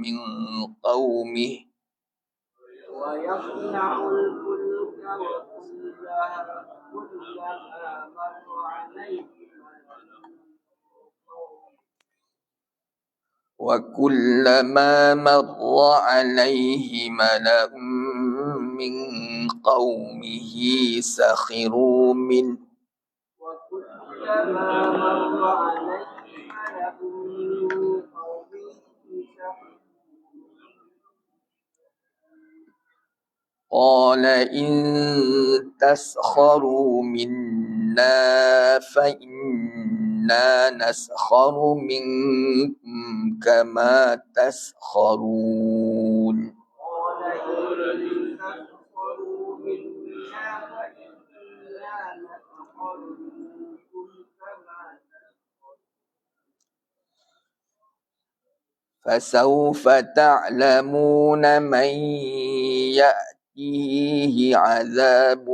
من قومه ويصنع الفلك وكلما مر عليه ملأ من قومه سخروا منه قال إن تسخروا منا فإنا نسخر منكم كما تسخرون فسوف تعلمون من يأتيه عذاب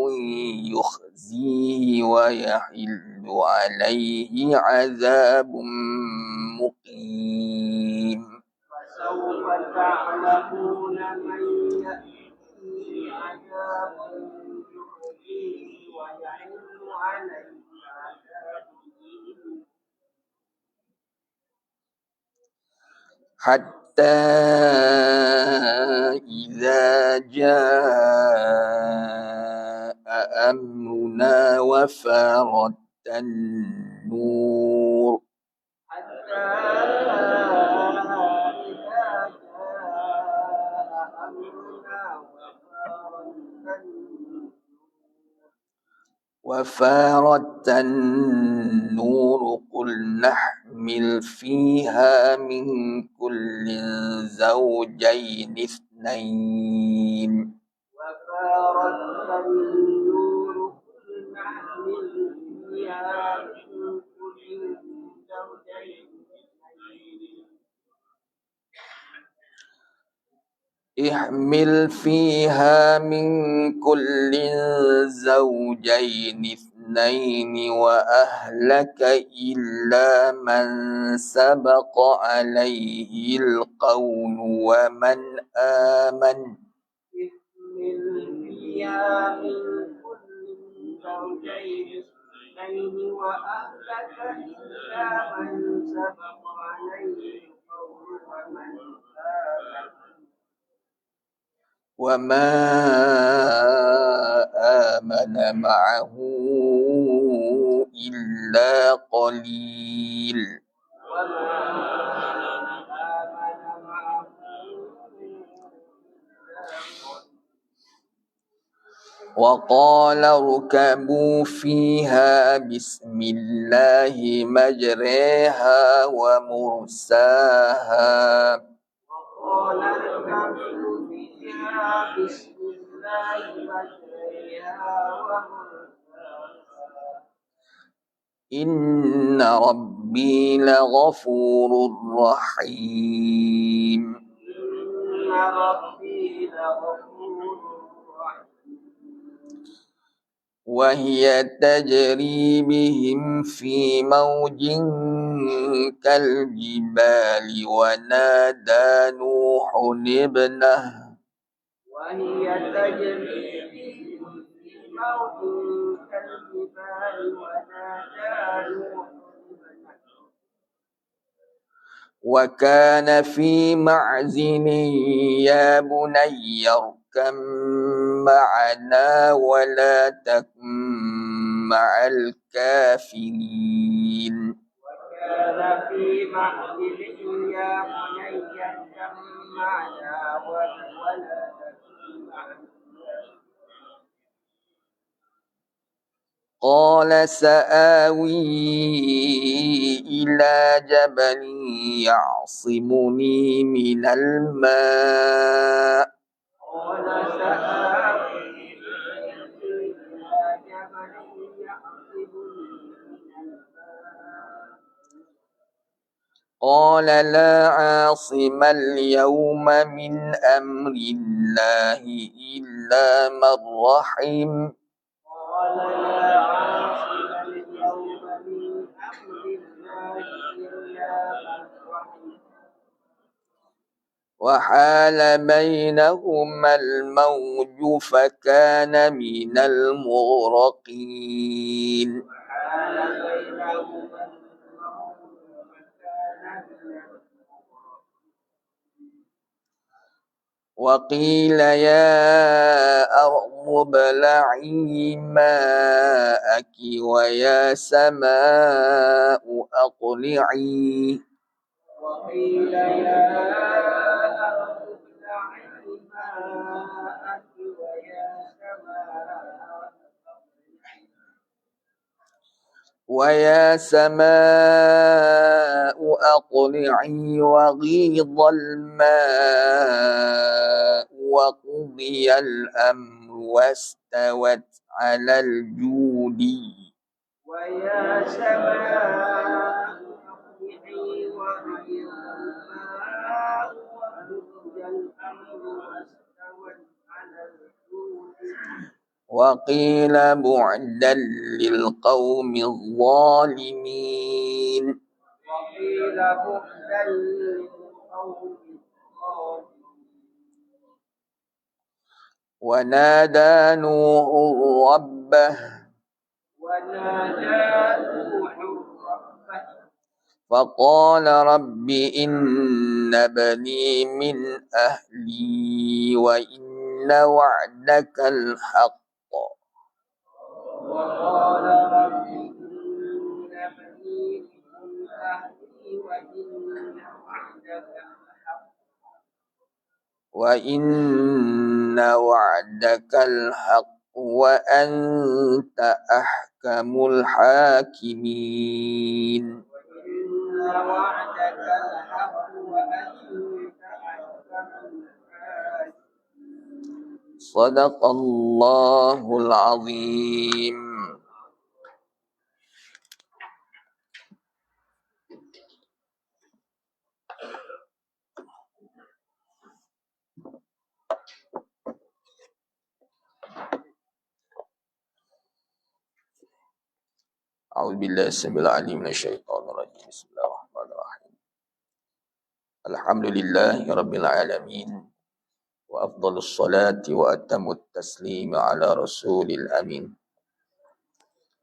يخزيه ويحل عليه عذاب مقيم فسوف تعلمون من يأتيه عذاب يخزيه ويحل عليه عذاب مقيم حتى إذا جاء أمرنا وفارت النور وفارت النور قل نحمل فيها من كل زوجين اثنين وفارت النور قل نحمل فيها من كل زوجين احمل فيها من كل زوجين اثنين وأهلك إلا من سبق عليه القول ومن آمن احمل فيها من كل زوجين اثنين وأهلك إلا من سبق عليه القول ومن آمن وما آمن معه إلا قليل وقال اركبوا فيها بسم الله مجريها ومرساها وقال اركبوا فيها بسم الله مجريها ومرساها إن ربي لغفور رحيم إن ربي لغفور رحيم وهي تجري بهم في موج كالجبال ونادى نوح ابنه وهي تجري بهم في موج كالجبال ونادى نوح ابنه وكان في معزل يا بني اركب معنا ولا تكن مع الكافرين وكان في معزل يا بني اركب معنا ولا تكن مع قال سآوي إلى جبل يعصمني من الماء قال سآوي إلى جبل يعصمني من الماء قال لا عاصم اليوم من أمر الله إلا من رحم قال لا عاصم اليوم من أمر الله إلا من رحم وحال بينهما الموج فكان من المغرقين وحال بينهما الموج فكان من وقيل يا أرض ابلعي ماءك ويا سماء أقلعي وقيل يا أرض ابلعي ماءك ويا سماء أقلعي وغيض الماء وقضي الأمر واستوت على الجود ويا سماء أقلعي وغيض الماء وقضي الأمر واستوت على الجود وقيل بعدا للقوم الظالمين وقيل بعدا للقوم الظالمين ونادى نوح ربه ونادى نوح ربه فقال رب إن بني من أهلي وإن وعدك الحق وقال رب إن بني من أهلي وإن وعدك الحق وأنت أحكم الحاكمين وإن وعدك الحق وأنت أحكم الحاكمين صدق الله العظيم. أعوذ بالله السميع العليم من الشيطان الرجيم. بسم الله الرحمن الرحيم. الحمد لله رب العالمين وأفضل الصلاة وأتم التسليم على رسول الأمين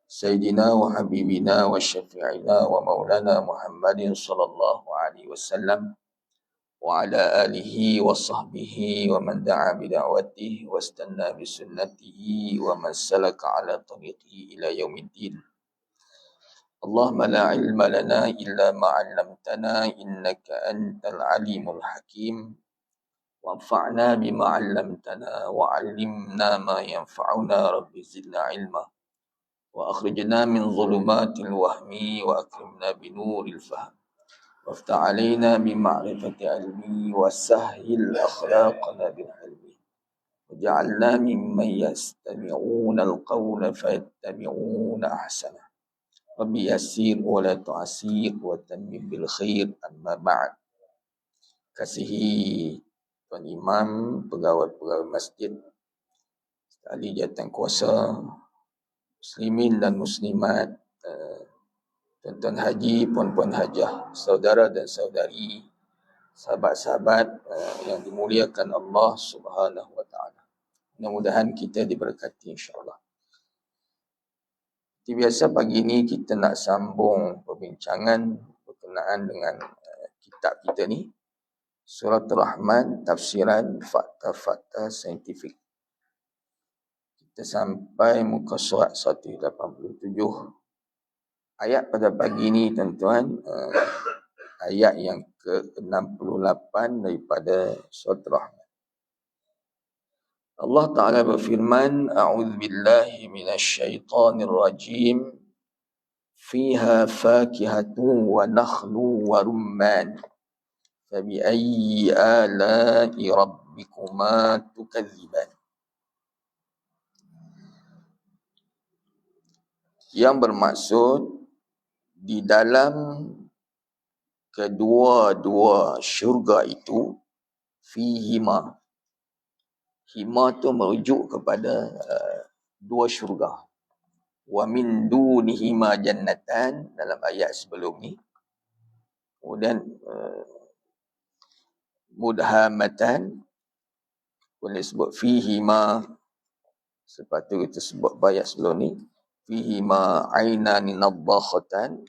سيدنا وحبيبنا وشفيعنا ومولانا محمد صلى الله عليه وسلم وعلى آله وصحبه ومن دعا بدعوته واستنى بسنته ومن سلك على طريقه إلى يوم الدين. اللهم لا علم لنا إلا ما علمتنا إنك أنت العليم الحكيم وانفعنا بما علمتنا وعلمنا ما ينفعنا رب زدنا علما وأخرجنا من ظلمات الوهم وأكرمنا بنور الفهم وافتح علينا بمعرفة علمي وسهل أخلاقنا بالحلم وجعلنا ممن يستمعون القول فيتبعون أحسنه رب يسير ولا تعسير وتمم بالخير. Amma ba'd. Kasihi Tuan Imam, pegawai-pegawai masjid, ahli jawatan kuasa, muslimin dan muslimat, tuan-tuan haji, puan-puan hajah, saudara dan saudari, sahabat-sahabat yang dimuliakan Allah Subhanahu wa taala. Mudah-mudahan kita diberkati insya-Allah. Seperti biasa pagi ini kita nak sambung perbincangan berkenaan dengan kitab kita ni, Surah Ar-Rahman, tafsiran fakta-fakta saintifik. Kita sampai muka surat 187. Ayat pada pagi ini tuan-tuan, ayat yang ke-68 daripada Surah Ar-Rahman. Allah Ta'ala berfirman, A'udzu billahi minasyaitonir rajim. Fiha fakihatun wa nakhlu wa rumman. Fabi'ayyi ala'i rabbikuma tukadziban. Yang bermaksud di dalam kedua-dua syurga itu, fihima. Hima tu merujuk kepada dua syurga. Wa min dunihima jannatan dalam ayat sebelum ni. Kemudian mudhamatan, boleh sebut fihima, sepatutnya kita sebut bayat sebelum ni, fihima ainani nadhakhatan,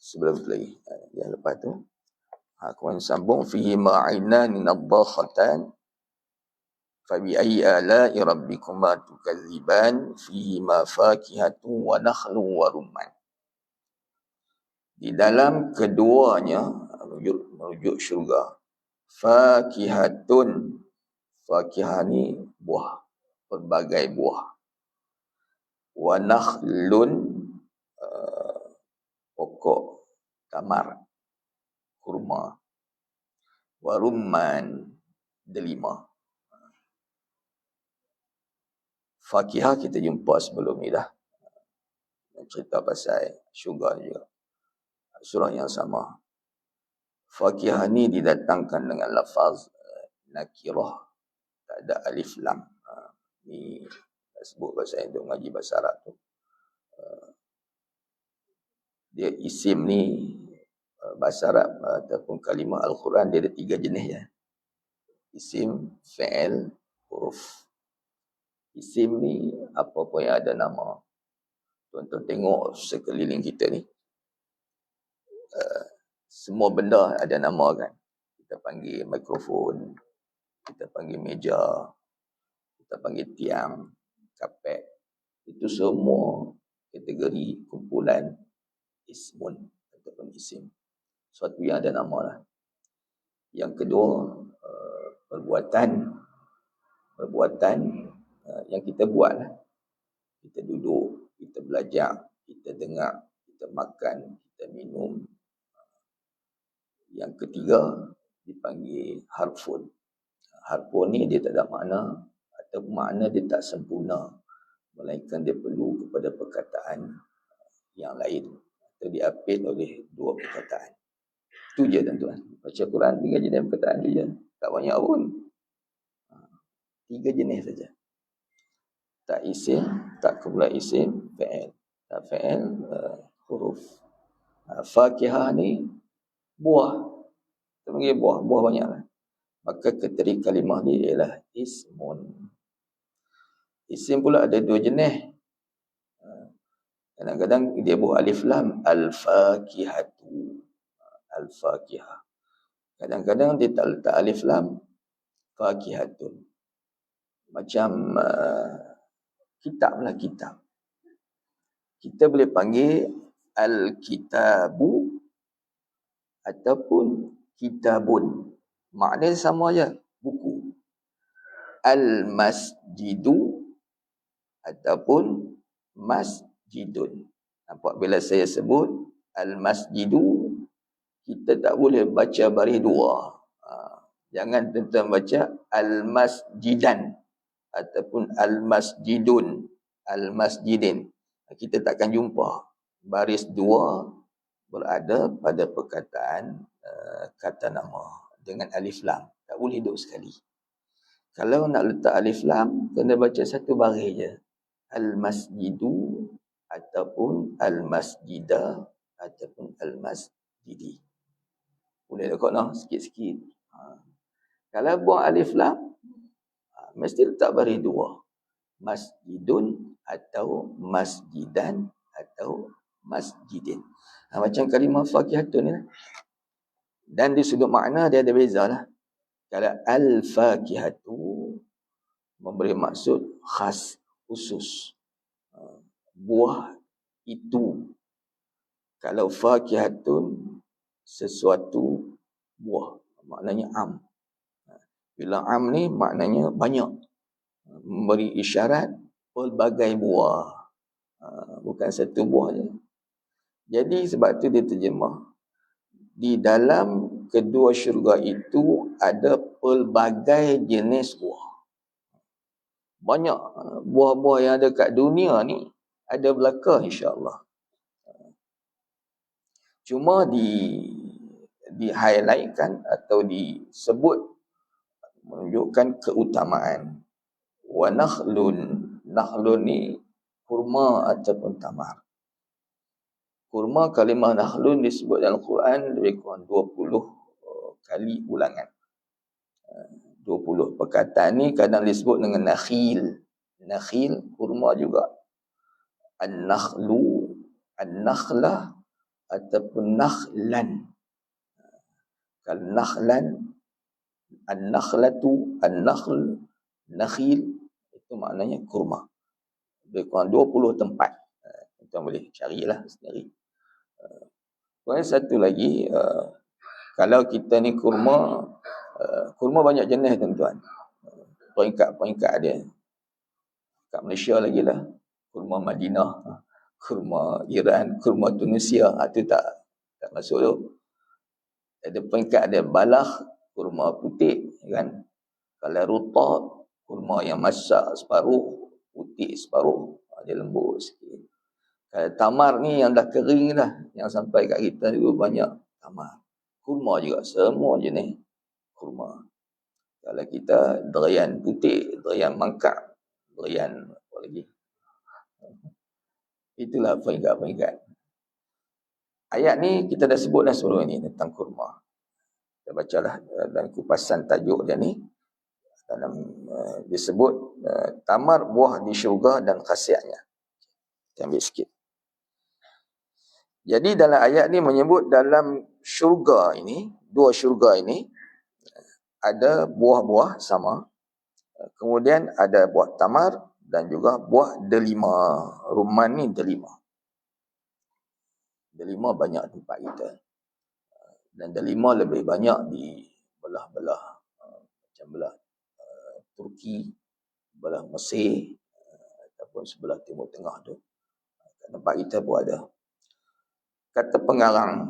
sebelum tu lagi, yang lepas tu aku sambung, fihima ainani nadhakhatan fabi ayyi ala'i rabbikuma tukadziban fihima fakihatun wa nakhlun wa rumman. Di dalam keduanya, merujuk syurga, fakihatun, fakihah ni buah, pelbagai buah, wa nakhlun, pokok tamar, kurma, wa rumman, delima. Fakihah kita jumpa sebelum ni dah, cerita pasal syurga juga, surah yang sama. Fakihah ni didatangkan dengan lafaz nakirah, tak ada alif lam. Ni sebut bahasa Indo, ngaji bahasa Arab tu. Dia isim ni, bahasa Arab ataupun kalimah Al-Quran, dia ada 3 jenis ya. Isim, fi'il, huruf. Isim ni apa-apa yang ada nama. Contoh tengok sekeliling kita ni, semua benda ada nama kan. Kita panggil mikrofon, kita panggil meja, kita panggil tiang, kapet. Itu semua kategori kumpulan ismun ataupun isim. Suatu yang ada nama lah. Yang kedua, perbuatan yang kita buat lah. Kita duduk, kita belajar, kita dengar, kita makan, kita minum. Yang ketiga dipanggil harfun. Harfun ni dia tak ada makna, atau makna dia tak sempurna, melainkan dia perlu kepada perkataan yang lain, atau diapit oleh 2 perkataan. Itu je tuan-tuan. Baca Quran 3 jenis perkataan tu je. Tak banyak pun. 3 jenis saja. Tak isim, tak kumpulan isim, fi'il. Tak fi'il, huruf. Fakihah ni buah. Kita panggil buah. Buah banyak lah. Maka keteri kalimah ni ialah ismun. Isim pula ada 2 jenis. Kadang-kadang dia buah alif lam, al-fakihatu, al-fakihah. Kadang-kadang dia tak letak alif lam, fakihatun. Macam kitab lah, kitab. Kita boleh panggil al-kitabu ataupun kitabun. Maknanya sama aja, buku. Al-masjidu ataupun masjidun. Nampak bila saya sebut al-masjidu, kita tak boleh baca baris 2. Jangan tuan-tuan baca al-masjidan ataupun al-masjidun, al-masjidin. Kita takkan jumpa baris 2 berada pada perkataan kata nama dengan alif lam. Tak boleh duduk sekali. Kalau nak letak alif lam, kena baca satu baris je. Al-masjidu ataupun al-masjidah ataupun al-masjidi. Boleh lekok noh sikit-sikit. Kalau buang alif lam, mesti letak baris 2. Masjidun atau masjidan atau masjidin. Macam kalimah fakihatun ni lah. Dan di sudut makna dia ada beza lah. Kalau al-fakihatu memberi maksud khas, khusus. Buah itu. Kalau fakihatun, sesuatu buah. Maknanya am. Bila am ni maknanya banyak. Memberi isyarat pelbagai buah. Bukan satu buah je. Jadi sebab tu dia terjemah. Di dalam kedua syurga itu ada pelbagai jenis buah. Banyak buah-buah yang ada kat dunia ni ada belaka insya-Allah. Cuma di-highlightkan atau disebut menunjukkan keutamaan. Wa nakhlun. Nakhlun ni kurma ataupun tamar. Kurma, kalimah nakhlun disebut dalam Quran lebih kurang 20 kali ulangan. 20. Perkataan ni kadang disebut dengan nakhil. Nakhil, kurma juga. An-nakhlu, an-nakhlah, ataupun nakhlan. Kalau nakhlan, an-nakhlatu, an-nakhl, nakhil, itu maknanya kurma. Lebih kurang 20 tempat. Tuan boleh carilah sendiri. Kemudian satu lagi, kalau kita ni kurma banyak jenis tuan-tuan. Peringkat-peringkat dia. Kat Malaysia lagi lah. Kurma Madinah, kurma Iran, kurma Tunisia. Itu tak masuk tu. Ada peringkat dia. Balah, kurma putih. Kan? Kalau rutab, kurma yang masak separuh, putih separuh. Dia lembut sikit. Kalau tamar ni yang dah kering dah. Yang sampai kat kita juga banyak tamar. Kurma juga. Semua jenis kurma. Kalau kita durian putih, durian mangkak, durian apa lagi. Itulah peringkat-peringkat. Ayat ni kita dah sebut dah sebelum ini tentang kurma. Kita bacalah dalam kupasan tajuk dia ni. Dalam disebut tamar buah di syurga dan khasiatnya. Kita ambil sikit. Jadi dalam ayat ni menyebut dalam syurga ini, dua syurga ini, ada buah-buah sama. Kemudian ada buah tamar dan juga buah delima. Rumman ni delima. Delima banyak tempat kita. Dan delima lebih banyak di belah-belah macam belah Turki, belah Mesir ataupun sebelah Timur Tengah tu. Tempat kita pun ada. Kata pengarang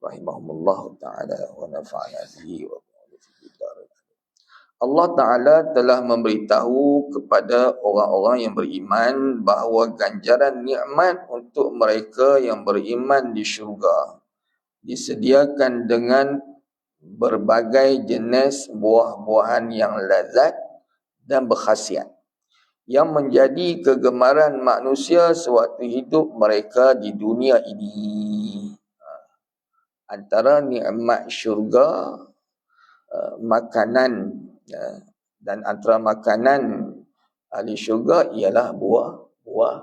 rahimahumullah ta'ala wa nafa'ana bihi wa Allah Ta'ala telah memberitahu kepada orang-orang yang beriman bahawa ganjaran nikmat untuk mereka yang beriman di syurga disediakan dengan berbagai jenis buah-buahan yang lazat dan berkhasiat yang menjadi kegemaran manusia sewaktu hidup mereka di dunia ini. Antara nikmat syurga, makanan, dan antara makanan ahli syurga ialah buah-buah.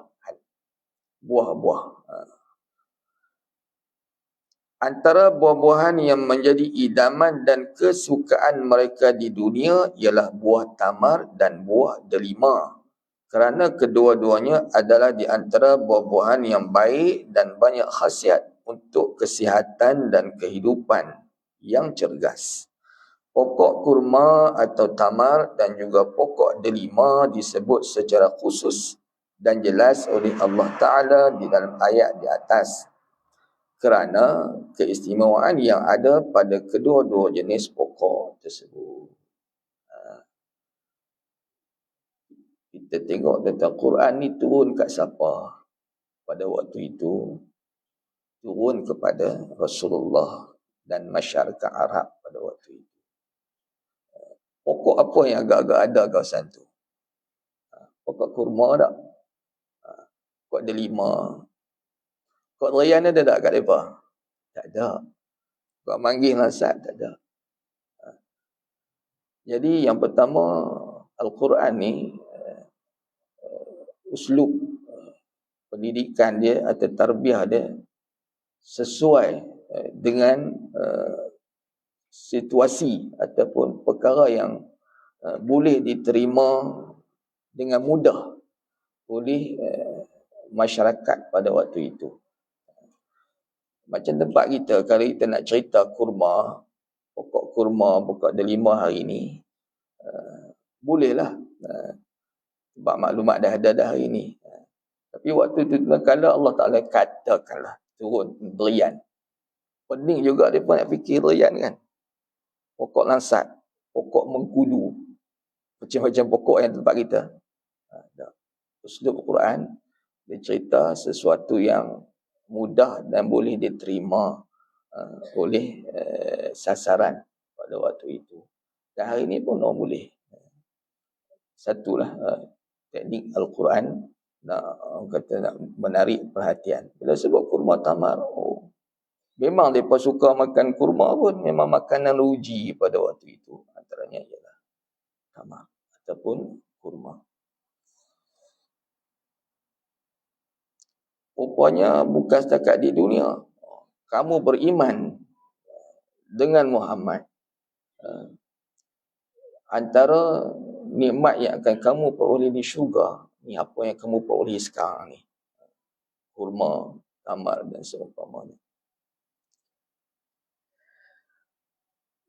Antara buah-buahan yang menjadi idaman dan kesukaan mereka di dunia ialah buah tamar dan buah delima. Kerana kedua-duanya adalah di antara buah-buahan yang baik dan banyak khasiat untuk kesihatan dan kehidupan yang cergas. Pokok kurma atau tamar dan juga pokok delima disebut secara khusus dan jelas oleh Allah Ta'ala di dalam ayat di atas. Kerana keistimewaan yang ada pada kedua-dua jenis pokok tersebut. Kita tengok tentang Quran ni turun kat siapa pada waktu itu. Turun kepada Rasulullah dan masyarakat Arab pada waktu itu. Pokok apa yang agak-agak ada kawasan tu? Pokok kurma tak? Pokok delima. Pokok durian ada tak kat mereka? Tak ada. Pokok manggis nasab tak ada. Jadi yang pertama, Al-Quran ni uslub pendidikan dia atau tarbiyah dia sesuai dengan situasi ataupun perkara yang boleh diterima dengan mudah oleh masyarakat pada waktu itu. Macam tempat kita, kalau kita nak cerita kurma, pokok delima hari ni, bolehlah. Sebab maklumat dah ada dah hari ni. Tapi waktu tu kalau Allah Ta'ala katakanlah turun durian. Pening juga dia pun nak fikir durian kan. Pokok lansat, pokok mengkudu. Macam-macam pokok yang tempat kita. Uslub Quran, dia cerita sesuatu yang mudah dan boleh diterima oleh sasaran pada waktu itu. Dan hari ini pun orang boleh. Satulah teknik Al-Quran nak menarik perhatian. Bila sebut kurma tamar, Memang mereka suka makan kurma pun, memang makanan uji pada waktu itu. Antaranya ialah tamar ataupun kurma. Rupanya bukan setakat di dunia. Kamu beriman dengan Muhammad. Antara nikmat yang akan kamu peroleh di syurga, ni apa yang kamu peroleh sekarang ni. Kurma, tamar dan seumpamanya.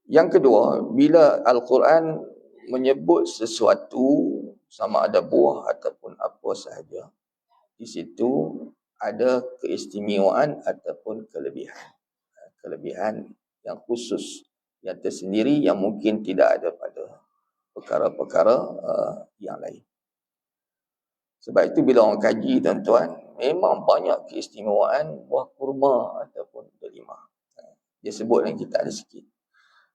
Yang kedua, bila Al-Quran menyebut sesuatu sama ada buah ataupun apa sahaja, di situ ada keistimewaan ataupun kelebihan. Kelebihan yang khusus, yang tersendiri, yang mungkin tidak ada pada perkara-perkara yang lain. Sebab itu bila orang kaji, tuan-tuan, memang banyak keistimewaan buah kurma ataupun delima. Dia sebut dalam kitab ada sikit.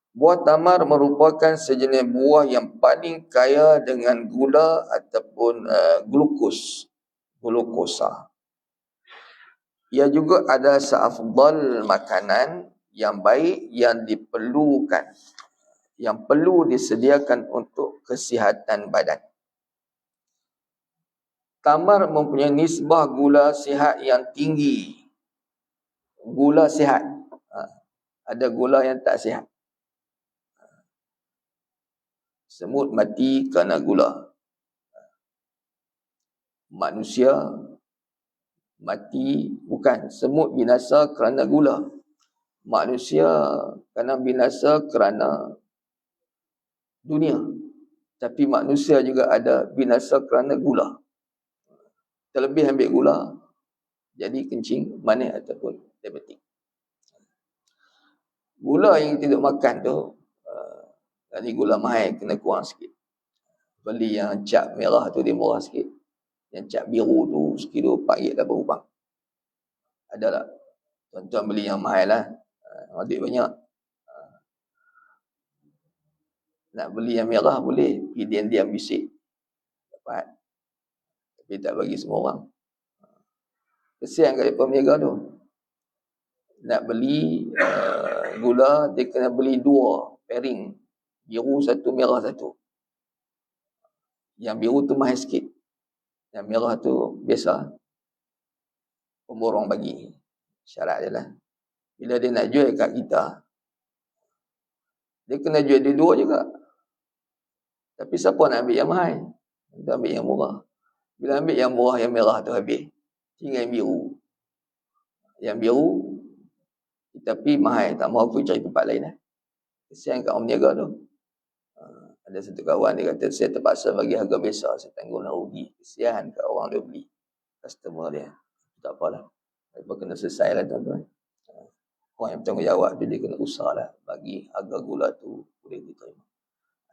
Buah tamar merupakan sejenis buah yang paling kaya dengan gula ataupun glukosa. Ia juga ada seafdal makanan yang baik yang diperlukan, yang perlu disediakan untuk kesihatan badan. Tamar mempunyai nisbah gula sihat yang tinggi. Gula sihat. Ada gula yang tak sihat. Semut mati kerana gula. Manusia mati, bukan, semut binasa kerana gula. Manusia kena binasa kerana dunia. Tapi manusia juga ada binasa kerana gula. Terlebih ambil gula, jadi kencing, manis ataupun diabetik. Gula yang kita makan tu, tadi gula mahal, kena kurang sikit. Beli yang cap merah tu dia murah sikit. Yang cap biru tu sekilo RM4.80. Ada tak? Tuan-tuan beli yang mahal lah. Duit banyak. Nak beli yang merah boleh. Pergi diam-diam bisik. Dapat. Tapi tak bagi semua orang. Kesian kat pemiaga tu. Nak beli gula, dia kena beli 2 pairing. Biru satu, merah satu. Yang biru tu mahal sikit. Yang merah tu biasa. Pemborong bagi. Syarat dia lah. Bila dia nak jual kat kita, dia kena jual dia 2 juga. Tapi siapa nak ambil yang mahal? Kita ambil yang murah. Bila ambil yang murah, yang merah tu habis. Tinggal yang biru. Yang biru, tapi mahal. Tak mahu aku cari tempat lain lah. Kesian kat orang meniaga tu. Ada satu kawan dia kata, saya terpaksa bagi harga besar, saya tangguhlah rugi. Kesian kat orang dia beli. Customer dia. Tak apalah. Mereka kena selesai lah tuan-tuan. Orang yang bertanggungjawab tu dia kena usaha lah. Bagi harga gula tu boleh diterima.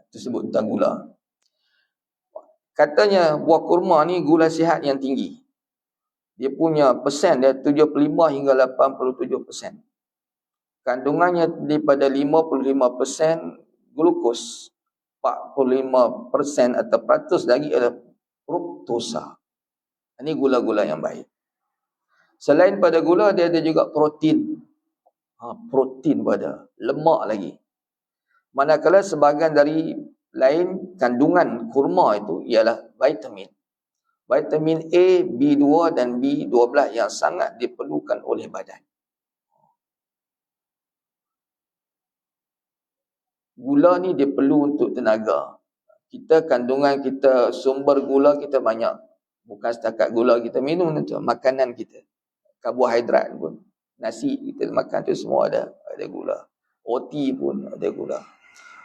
Itu sebut tentang gula. Katanya buah kurma ni gula sihat yang tinggi. Dia punya persen dia 75 hingga 87%. Kandungannya daripada 55% glukos, 45% atau peratus lagi adalah fruktosa. Ini gula-gula yang baik. Selain pada gula, dia ada juga protein. Protein pada lemak lagi. Manakala sebahagian dari lain kandungan kurma itu ialah vitamin. Vitamin A, B2 dan B12 yang sangat diperlukan oleh badan. Gula ni dia perlu untuk tenaga. Kita kandungan kita, sumber gula kita banyak. Bukan setakat gula kita minum tu, makanan kita. Karbohidrat pun. Nasi kita makan tu semua ada gula. Roti pun ada gula.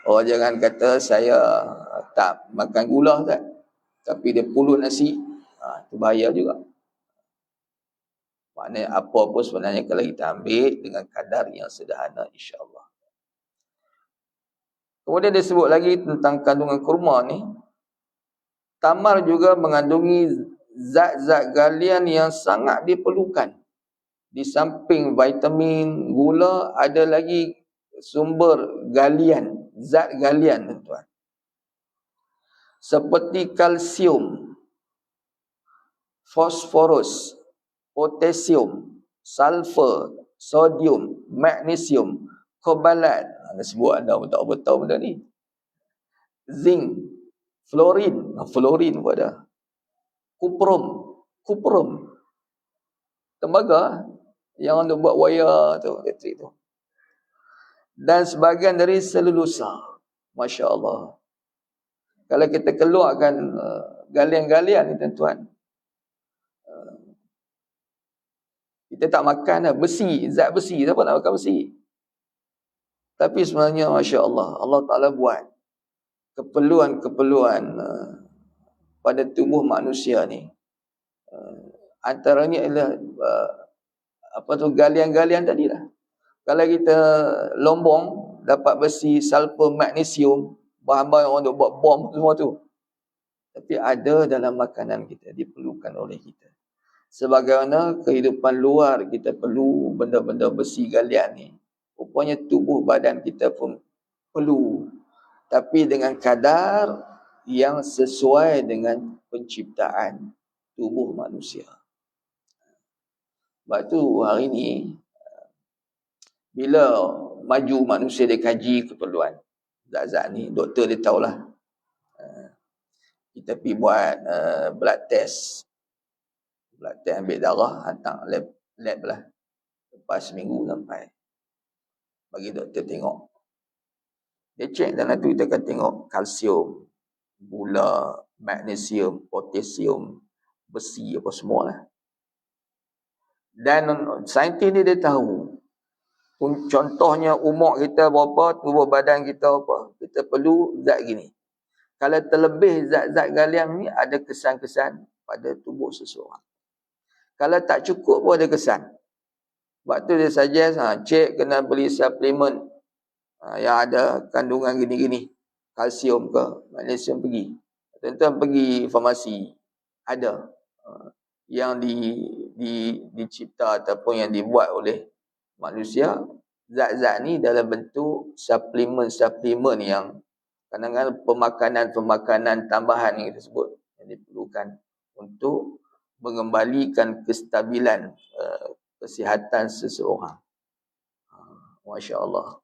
Oh, jangan kata saya tak makan gula tak. Tapi dia pulut nasi, itu bahaya juga. Maknanya apa pun sebenarnya kalau kita ambil dengan kadar yang sederhana, insya-Allah. Kemudian dia sebut lagi tentang kandungan kurma ni. Tamar juga mengandungi zat-zat galian yang sangat diperlukan. Di samping vitamin, gula, ada lagi sumber galian, zat galian tuan-tuan. Seperti kalsium, fosforus, potasium, sulfur, sodium, magnesium, kobalat. Anda sebut anda pun tak tahu benda ni. Zinc, fluorine. Fluorine pun ada. Kuprum. Tembaga yang anda buat wayar tu, elektrik tu. Dan sebahagian dari selulosa. Masya Allah. Kalau kita keluarkan galian-galian ni tuan-tuan, kita tak makan besi, zat besi. Siapa nak makan besi? Tapi sebenarnya Masya Allah, Allah Ta'ala buat keperluan-keperluan pada tubuh manusia ni. Antaranya ialah galian-galian tadi lah. Kalau kita lombong dapat besi, sulfur, magnesium, bahan-bahan orang untuk buat bom semua tu. Tapi ada dalam makanan kita, diperlukan oleh kita. Sebagaimana kehidupan luar kita perlu benda-benda besi galian ni, rupanya tubuh badan kita pun perlu. Tapi dengan kadar yang sesuai dengan penciptaan tubuh manusia. Sebab tu hari ni, bila maju manusia dia kaji keperluan zat-zat ni, doktor dia tahulah. Kita pergi buat blood test. Blood test ambil darah, hantar lab lah. Lepas seminggu sampai. Bagi doktor tengok. Dia cek dalam tu, kita akan tengok kalsium, gula, magnesium, potasium, besi apa semua lah. Dan saintis ni dia tahu. Contohnya umur kita berapa, tubuh badan kita apa, kita perlu zat gini. Kalau terlebih zat-zat galian ni, ada kesan-kesan pada tubuh seseorang. Kalau tak cukup pun ada kesan. Sebab tu dia suggest, cek kena beli suplemen yang ada kandungan gini-gini. Kalsium ke, magnesium pergi. Tuan-tuan pergi farmasi, ada yang dicipta ataupun yang dibuat oleh manusia. Zat-zat ni dalam bentuk suplemen yang kadang-kadang pemakanan tambahan yang kita sebut, yang diperlukan untuk mengembalikan kestabilan kesihatan seseorang. Masya Allah.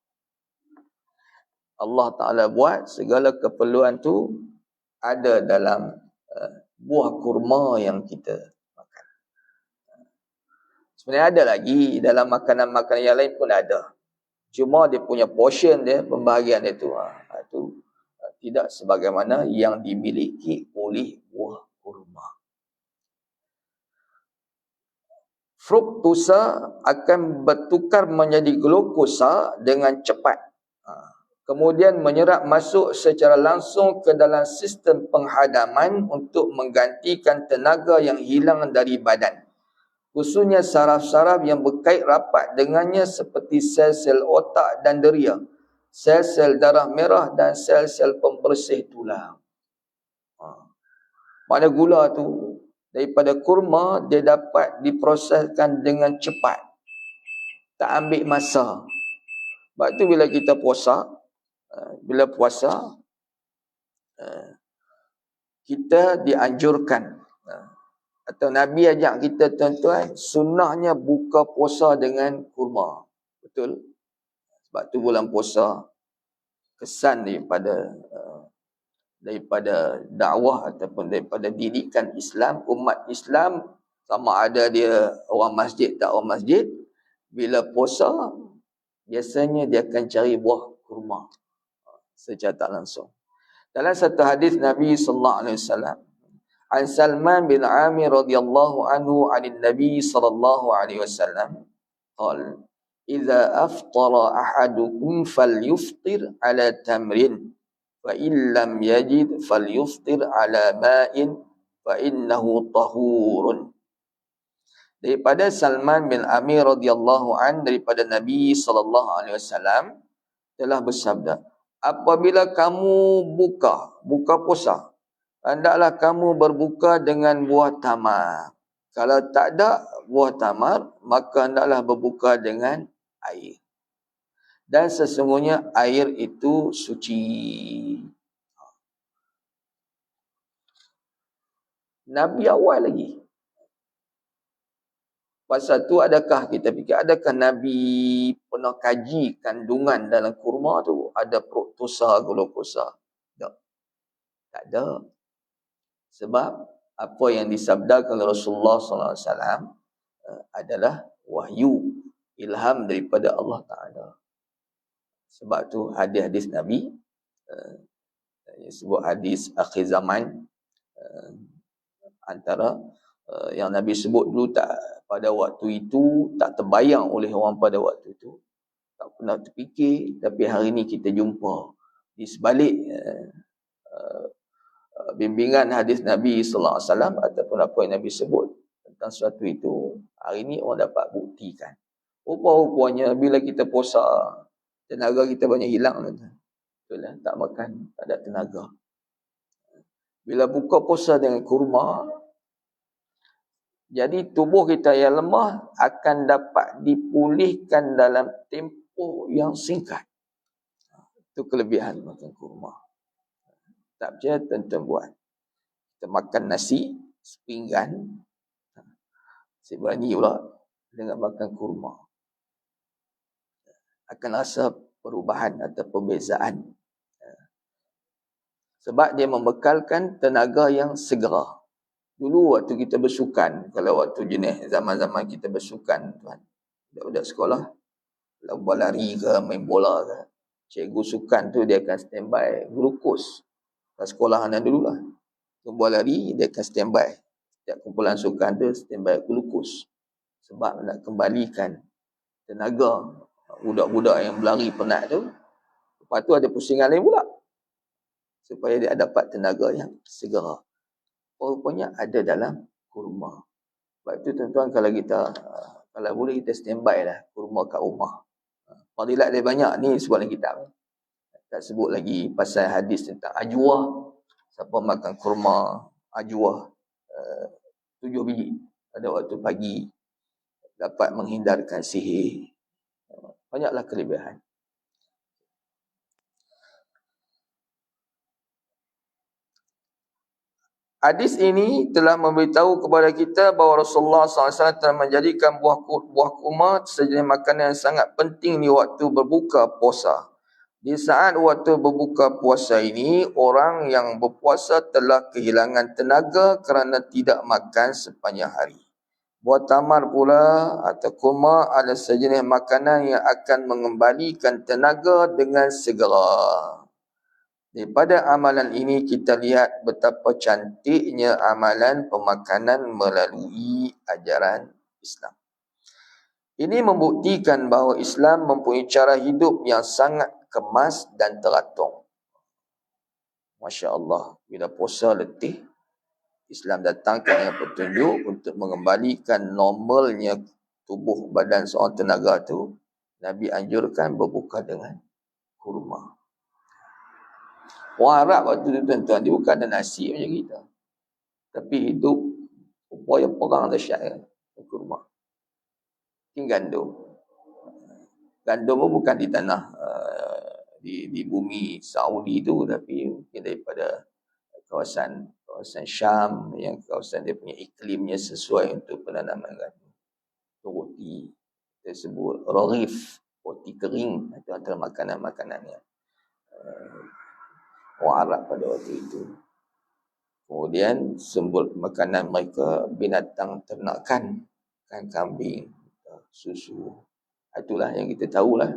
Allah Ta'ala buat segala keperluan tu ada dalam buah kurma yang kita makan. Sebenarnya ada lagi dalam makanan-makanan yang lain pun ada. Cuma dia punya portion dia, pembahagian dia tu, tidak sebagaimana yang dimiliki oleh buah kurma. Fruktosa akan bertukar menjadi glukosa dengan cepat. Kemudian menyerap masuk secara langsung ke dalam sistem penghadaman untuk menggantikan tenaga yang hilang dari badan. Khususnya saraf-saraf yang berkait rapat dengannya seperti sel-sel otak dan deria, sel-sel darah merah dan sel-sel pembersih tulang. Pada gula tu, daripada kurma, dia dapat diproseskan dengan cepat. Tak ambil masa. Sebab tu bila kita puasa, kita dianjurkan, atau Nabi ajak kita tuan-tuan, sunnahnya buka puasa dengan kurma. Betul? Sebab tu bulan puasa, kesan daripada dakwah ataupun daripada didikan Islam, umat Islam, sama ada dia orang masjid tak orang masjid, bila puasa, biasanya dia akan cari buah kurma secara tak langsung. Dalam satu hadis Nabi sallallahu alaihi wasallam, An Salman bin Amir radhiyallahu anhu 'anil Nabi sallallahu alaihi wasallam qala idza aftara ahadukum falyuftir ala tamrin fa in lam yajid falyuftir ala ma'in fa innahu tahurun. Daripada Salman bin Amir radhiyallahu an, daripada Nabi sallallahu alaihi wasallam telah bersabda, apabila kamu buka puasa, hendaklah kamu berbuka dengan buah tamar. Kalau tak ada buah tamar, maka hendaklah berbuka dengan air. Dan sesungguhnya air itu suci. Nabi awal lagi. Pasal tu adakah kita fikir, adakah Nabi pernah kaji kandungan dalam kurma tu? Ada fruktosa, glukosa? Tak ada. Sebab apa yang disabdakan oleh Rasulullah SAW adalah wahyu, ilham daripada Allah Ta'ala. Sebab tu hadis-hadis Nabi, sebut hadis akhir zaman, antara yang Nabi sebut dulu tak, pada waktu itu tak terbayang oleh orang pada waktu itu, tak pernah terfikir, tapi hari ini kita jumpa di sebalik bimbingan hadis Nabi sallallahu alaihi wasallam ataupun apa yang Nabi sebut tentang sesuatu itu, hari ini orang dapat buktikan. Rupa-rupanya bila kita puasa, tenaga kita banyak hilang. Betul lah, tak makan, tak ada tenaga. Bila buka puasa dengan kurma, jadi tubuh kita yang lemah akan dapat dipulihkan dalam tempoh yang singkat. Itu kelebihan makan kurma. Tak percaya, tuan-tuan buat. Kita makan nasi sepinggan, seberani pula dengan makan kurma. Akan rasa perubahan atau perbezaan. Sebab dia membekalkan tenaga yang segera. Dulu waktu kita bersukan, kalau waktu jenis zaman-zaman kita bersukan, tuan, budak-budak sekolah, lomba lari ke, main bola ke, cikgu sukan tu dia akan standby glukos. Kat sekolah anak dulu lah. Lomba lari, dia akan standby. Setiap kumpulan sukan tu standby glukos. Sebab nak kembalikan tenaga budak-budak yang berlari penat tu. Lepas tu ada pusingan lain pula, supaya dia dapat tenaga yang segera. Rupanya ada dalam kurma. Sebab itu tuan-tuan, kalau kita, kalau boleh kita standby lah kurma kat rumah. Fadilat dia banyak ni sebut dalam kitab. Tak sebut lagi pasal hadis tentang ajwa. Siapa makan kurma ajwa 7 biji pada waktu pagi dapat menghindarkan sihir. Banyaklah kelebihan. Hadis ini telah memberitahu kepada kita bahawa Rasulullah SAW telah menjadikan buah kurma sejenis makanan yang sangat penting di waktu berbuka puasa. Di saat waktu berbuka puasa ini, orang yang berpuasa telah kehilangan tenaga kerana tidak makan sepanjang hari. Buah tamar pula atau kurma adalah sejenis makanan yang akan mengembalikan tenaga dengan segera. Daripada amalan ini kita lihat betapa cantiknya amalan pemakanan melalui ajaran Islam. Ini membuktikan bahawa Islam mempunyai cara hidup yang sangat kemas dan teratur. Masya Allah, bila puasa letih, Islam datangkan yang petunjuk untuk mengembalikan normalnya tubuh badan seorang tenaga tu. Nabi anjurkan berbuka dengan kurma. Orang Arab waktu tu tuan-tuan, dia bukan ada nasi macam kita, tapi hidup upaya perang dahsyat kurma. Ini gandum. Gandum pun bukan di tanah di bumi Saudi tu, tapi mungkin daripada kawasan Syam, yang kawasan dia punya iklimnya sesuai untuk penanaman gandum. Roti tersebut ragif, roti kering, itu antara makanan-makanannya orang Arab pada waktu itu. Kemudian sumber makanan mereka binatang ternakan, kan, kambing, susu. Itulah yang kita tahulah.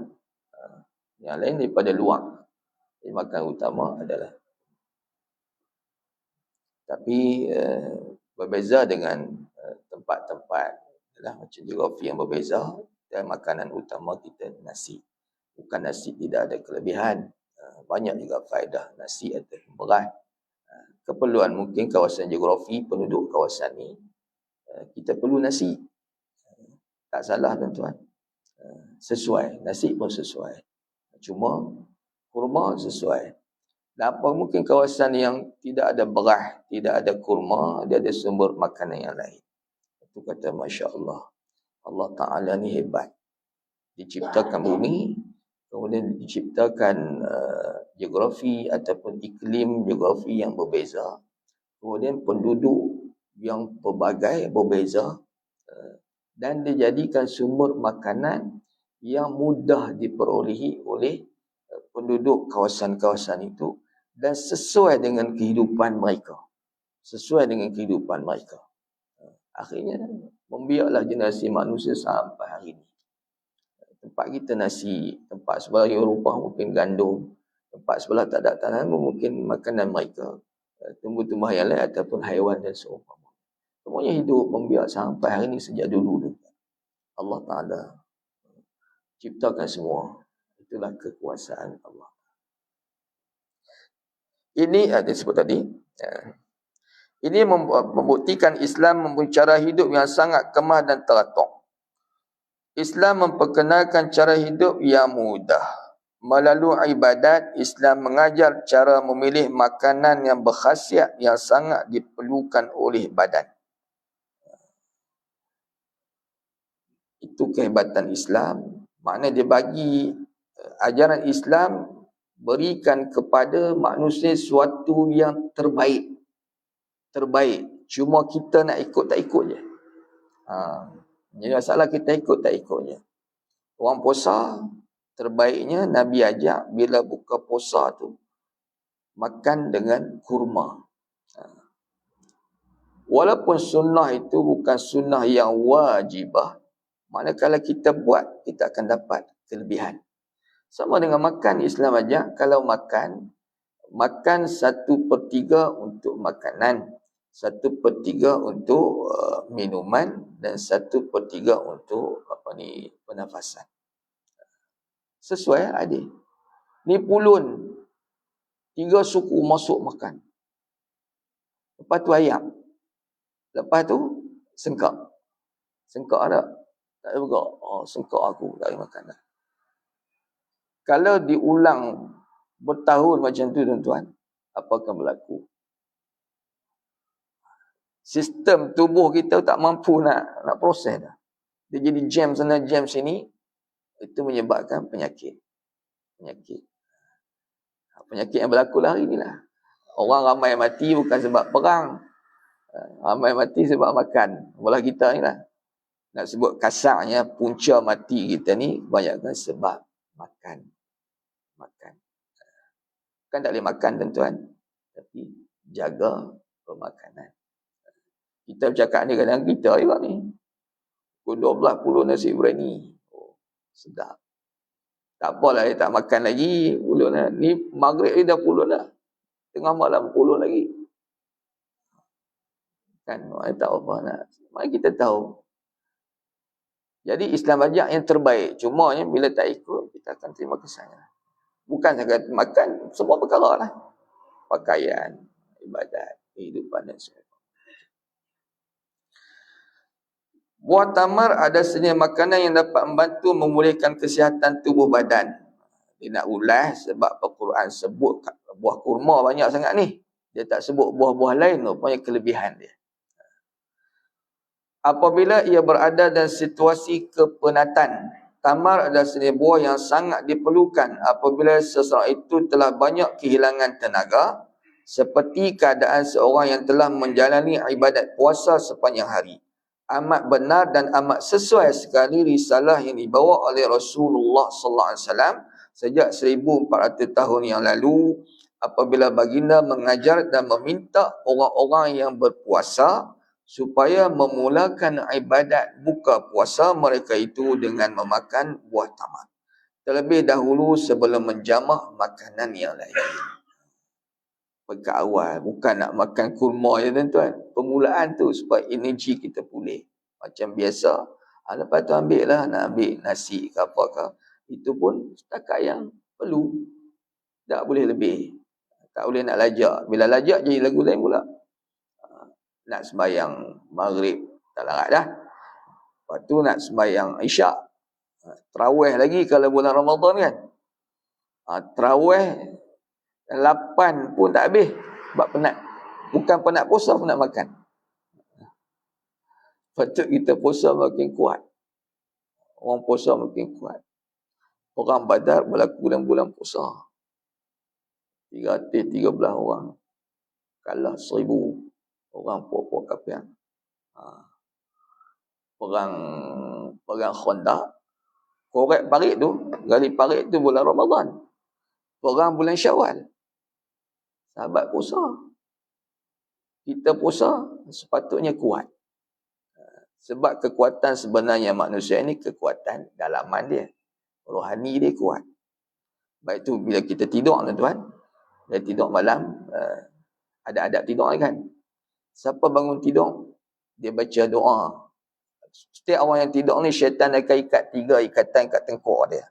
Yang lain daripada luar. Jadi makan utama adalah. Tapi berbeza dengan tempat-tempat, adalah macam geografi yang berbeza, dan makanan utama kita nasi. Bukan nasi tidak ada kelebihan. Banyak juga faedah nasi atau beras. Keperluan mungkin kawasan geografi, penduduk kawasan ni, kita perlu nasi. Tak salah tuan-tuan. Sesuai. Nasi pun sesuai. Cuma kurma sesuai. Dan apa mungkin kawasan yang tidak ada beras, tidak ada kurma, dia ada sumber makanan yang lain. Itu kata Masya Allah. Allah Ta'ala ni hebat. Diciptakan bumi, kemudian diciptakan geografi ataupun iklim geografi yang berbeza. Kemudian penduduk yang pelbagai berbeza. dan dijadikan sumber makanan yang mudah diperolehi oleh penduduk kawasan-kawasan itu dan sesuai dengan kehidupan mereka. Sesuai dengan kehidupan mereka. Akhirnya membiarlah generasi manusia sampai hari ini. Tempat kita nasi, tempat sebelah Eropah mungkin gandum, tempat sebelah tak ada tanaman mungkin makanan mereka. Tumbuh-tumbuhan yang lain ataupun haiwan dan seumpama. Semuanya hidup membiak sampai hari ini sejak dulu. Allah Ta'ala ciptakan semua. Itulah kekuasaan Allah. Ini ada sebut tadi. Ini membuktikan Islam mempunyai cara hidup yang sangat kemah dan teratur. Islam memperkenalkan cara hidup yang mudah. Melalui ibadat, Islam mengajar cara memilih makanan yang berkhasiat yang sangat diperlukan oleh badan. Itu kehebatan Islam. Maknanya dia bagi ajaran Islam berikan kepada manusia sesuatu yang terbaik. Terbaik. Cuma kita nak ikut tak ikut je. Jadi masalah kita ikut tak ikut je. Orang puasa, terbaiknya Nabi ajak bila buka puasa tu makan dengan kurma. Walaupun sunnah itu bukan sunnah yang wajibah, maknanya kalau kita buat, kita akan dapat kelebihan. Sama dengan makan, Islam ajak kalau makan 1/3 untuk makanan, 1/3 untuk minuman dan 1/3 untuk pernafasan. Sesuai adil. Ni pulun 3 suku masuk makan. Lepas tu ayam. Lepas tu sengkak. Sengkak ada? Tak ada juga. Sengkak aku tak boleh makan dah. Kalau diulang bertahun macam tu tuan-tuan, apa akan berlaku? Sistem tubuh kita tak mampu nak proses dah. Dia jadi jam sana, jam sini. Itu menyebabkan penyakit. Penyakit yang berlaku lah hari inilah. Orang ramai mati bukan sebab perang. Ramai mati sebab makan. Belah kita ni lah. Nak sebut kasarnya, punca mati kita ni kebanyakan sebab makan. Kan tak boleh makan tuan-tuan. Tapi jaga pemakanan. Kita bercakap ni kadang kita juga ni. Pukul 12 puluh nasi berani. Sedap. Tak apalah dia tak makan lagi. Puluh dah. Ni maghrib ni dah puluh dah. Tengah malam puluh lagi. Kan tak apa nak. Mari kita tahu. Jadi Islam ajak yang terbaik. Cuma bila tak ikut, kita akan terima kesannya. Bukan sekadar makan, semua perkara lah. Pakaian, ibadat, kehidupan dan sebagainya. Buah tamar ada sejenis makanan yang dapat membantu memulihkan kesihatan tubuh badan. Dia nak ulas sebab Al-Quran sebut buah kurma banyak sangat ni. Dia tak sebut buah-buah lain, rupanya kelebihan dia. Apabila ia berada dalam situasi kepenatan, tamar adalah sejenis buah yang sangat diperlukan apabila seseorang itu telah banyak kehilangan tenaga, seperti keadaan seorang yang telah menjalani ibadat puasa sepanjang hari. Amat benar dan amat sesuai sekali risalah yang dibawa oleh Rasulullah sallallahu alaihi wasallam sejak 1400 tahun yang lalu, apabila baginda mengajar dan meminta orang-orang yang berpuasa supaya memulakan ibadat buka puasa mereka itu dengan memakan buah tamar terlebih dahulu sebelum menjamah makanan yang lain. Pekat awal, bukan nak makan kurma je tuan-tuan. Permulaan tu supaya energi kita pulih. Macam biasa, lepas tu ambil lah, nak ambil nasi ke apa ke. Itu pun setakat yang perlu. Tak boleh lebih. Tak boleh nak lajak. Bila lajak jadi lagu lain pula. Nak sembahyang maghrib, tak larat dah. Lepas tu nak sembahyang isyak. Terawih lagi kalau bulan Ramadan kan. Terawih 8 pun tak habis. Sebab penat. Bukan penat puasa, penat makan. Patut kita puasa makin kuat. Orang puasa makin kuat. Perang Badar berlaku dalam bulan puasa. 313 orang. Kalah 1000 orang puak-puak kafir. perang Khandaq, korek parit tu, gali parit tu bulan Ramadan. Perang bulan Syawal. Sahabat puasa. Kita puasa sepatutnya kuat. Sebab kekuatan sebenarnya manusia ini kekuatan dalaman dia. Rohani dia kuat. Baik tu bila kita tidur tuan-tuan. Bila tidur malam, ada adab tidur kan. Siapa bangun tidur, dia baca doa. Setiap orang yang tidur ni syaitan akan ikat 3 ikatan kat tengkuk dia.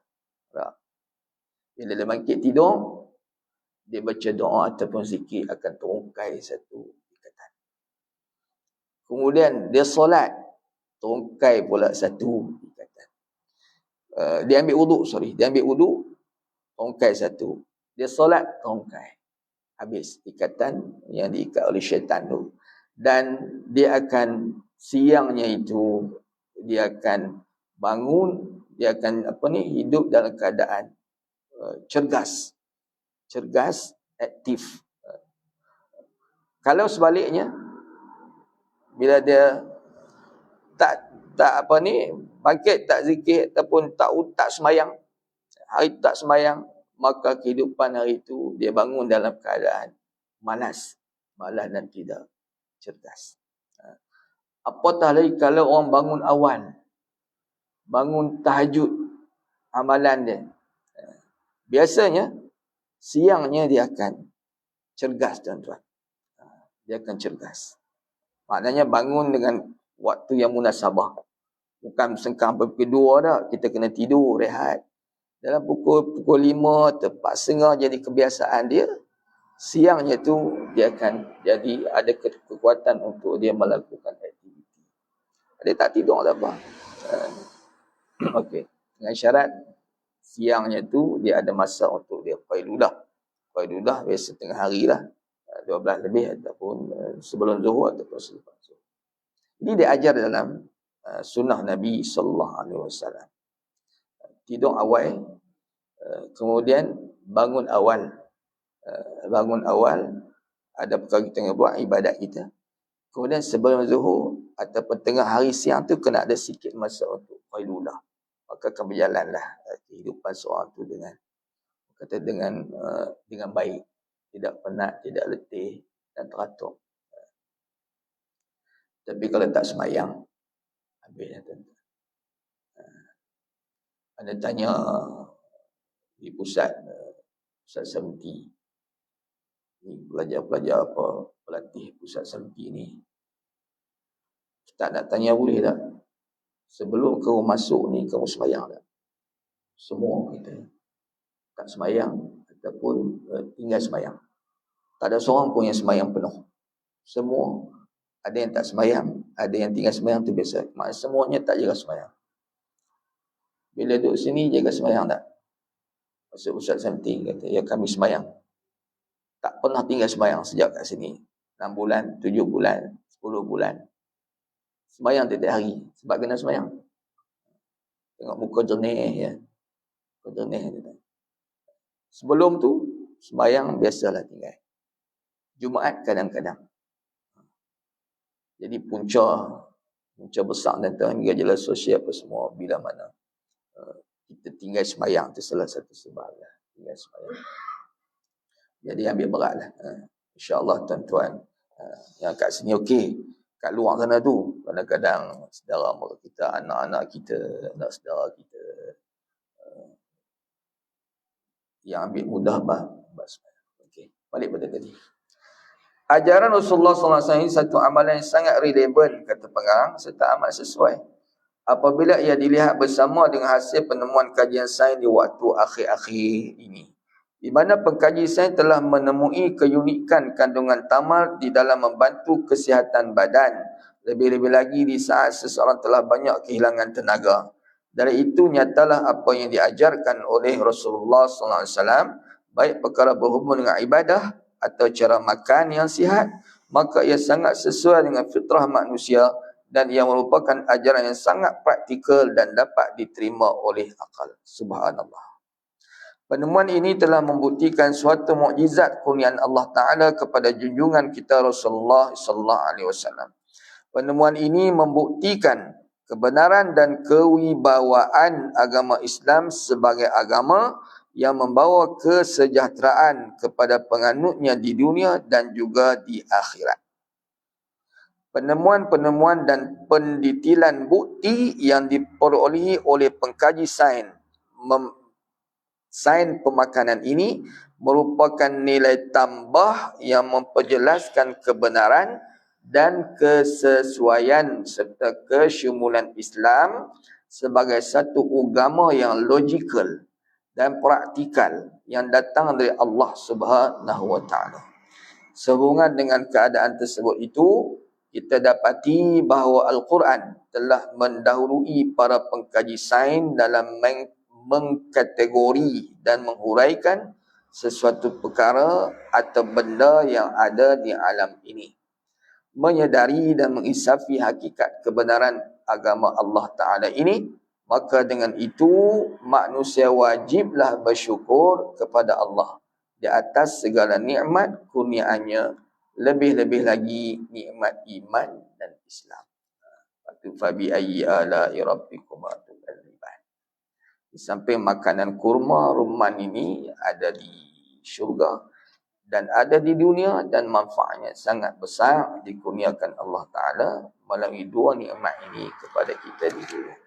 Bila dia bangkit tidur, dia baca doa ataupun zikir akan terungkai satu ikatan. Kemudian dia solat, terungkai pula satu ikatan. Dia ambil wudu, terungkai satu. Dia solat, terungkai. Habis ikatan yang diikat oleh syaitan tu. Dan dia akan siangnya itu, dia akan bangun, dia akan hidup dalam keadaan cergas, aktif. Kalau sebaliknya, bila dia bangkit tak zikir ataupun tak semayang, hari tak semayang, maka kehidupan hari itu dia bangun dalam keadaan malas dan tidak cerdas. Apatah lagi kalau orang bangun awal, bangun tahajud, amalan dia. Biasanya siangnya dia akan cergas tuan-tuan. Dia akan cergas. Maknanya bangun dengan waktu yang munasabah. Bukan sengkang pukul 2 dah. Kita kena tidur, rehat. Dalam pukul 5 atau 4:30 jadi kebiasaan dia. Siangnya tu dia akan jadi ada kekuatan untuk dia melakukan aktiviti. Dia tak tidur tak apa. Okey. Dengan syarat siangnya tu dia ada masa untuk dia qailulah. Qailulah biasa tengah hari lah. 12 lebih ataupun sebelum zuhur ataupun selepas zuhur. Ini dia ajar dalam sunnah Nabi sallallahu alaihi wasallam. Tidur awal, kemudian bangun awal. Ada perkara kita tengah buat ibadat kita. Kemudian sebelum zuhur ataupun tengah hari siang tu kena ada sikit masa untuk qailulah. Maka akan berjalanlah kehidupan seorang tu dengan baik, tidak penat, tidak letih dan teratur. Tapi kalau tak semayang, habislah tuan-tuan. Anda tanya di pusat Semti, ni pelajar-pelajar pelatih pusat Semti ni, tak nak tanya boleh tak? Sebelum kau masuk ni, kau semayang tak? Semua kita tak semayang ataupun tinggal semayang. Tak ada seorang pun yang semayang penuh. Semua ada yang tak semayang, ada yang tinggal semayang tu biasa. Maksudnya semuanya tak jaga semayang. Bila duduk sini jaga semayang tak? Masuk Ustaz Samti kata, ya kami semayang. Tak pernah tinggal semayang sejak kat sini. 6 bulan, 7 bulan, 10 bulan. Semayang tiap hari. Sebab kena semayang. Tengok muka jernih ya. Muka jernih. Sebelum tu, semayang biasalah tinggal. Jumaat kadang-kadang. Jadi punca besar dan hingga jelas sosial apa semua bila mana kita tinggal semayang tu salah satu sebab lah. Tinggal semayang. Jadi ambil beratlah. InsyaAllah tuan-tuan yang kat sini okey. Kat luar sana tu kadang-kadang saudara mara kita, anak-anak kita, anak saudara kita yang ambil mudah okey. Balik pada tadi. Ajaran Rasulullah SAW ini satu amalan yang sangat relevan kata pengarang serta amat sesuai apabila ia dilihat bersama dengan hasil penemuan kajian sains di waktu akhir-akhir ini, di mana pengkaji sains telah menemui keunikan kandungan tamar di dalam membantu kesihatan badan, lebih-lebih lagi di saat seseorang telah banyak kehilangan tenaga. Dari itu nyatalah apa yang diajarkan oleh Rasulullah SAW, baik perkara berhubung dengan ibadah atau cara makan yang sihat, maka ia sangat sesuai dengan fitrah manusia dan ia merupakan ajaran yang sangat praktikal dan dapat diterima oleh akal. Subhanallah. Penemuan ini telah membuktikan suatu mukjizat kurniaan Allah Ta'ala kepada junjungan kita Rasulullah sallallahu alaihi wasallam. Penemuan ini membuktikan kebenaran dan kewibawaan agama Islam sebagai agama yang membawa kesejahteraan kepada penganutnya di dunia dan juga di akhirat. Penemuan-penemuan dan pendetilan bukti yang diperolehi oleh pengkaji sains pemakanan ini merupakan nilai tambah yang memperjelaskan kebenaran dan kesesuaian serta kesyumulan Islam sebagai satu agama yang logikal dan praktikal yang datang dari Allah Subhanahu wa taala. Sehubungan dengan keadaan tersebut itu, kita dapati bahawa Al-Quran telah mendahului para pengkaji sains dalam mengkategori dan menghuraikan sesuatu perkara atau benda yang ada di alam ini. Menyedari dan mengisafi hakikat kebenaran agama Allah Ta'ala ini, maka dengan itu manusia wajiblah bersyukur kepada Allah di atas segala nikmat kurniaannya, lebih-lebih lagi nikmat iman dan Islam. Fabi ayyi ala'i rabbikuma tukadziban. Di samping makanan kurma, rumman ini ada di syurga dan ada di dunia, dan manfaatnya sangat besar dikurniakan Allah Ta'ala melalui dua nikmat ini kepada kita di dunia.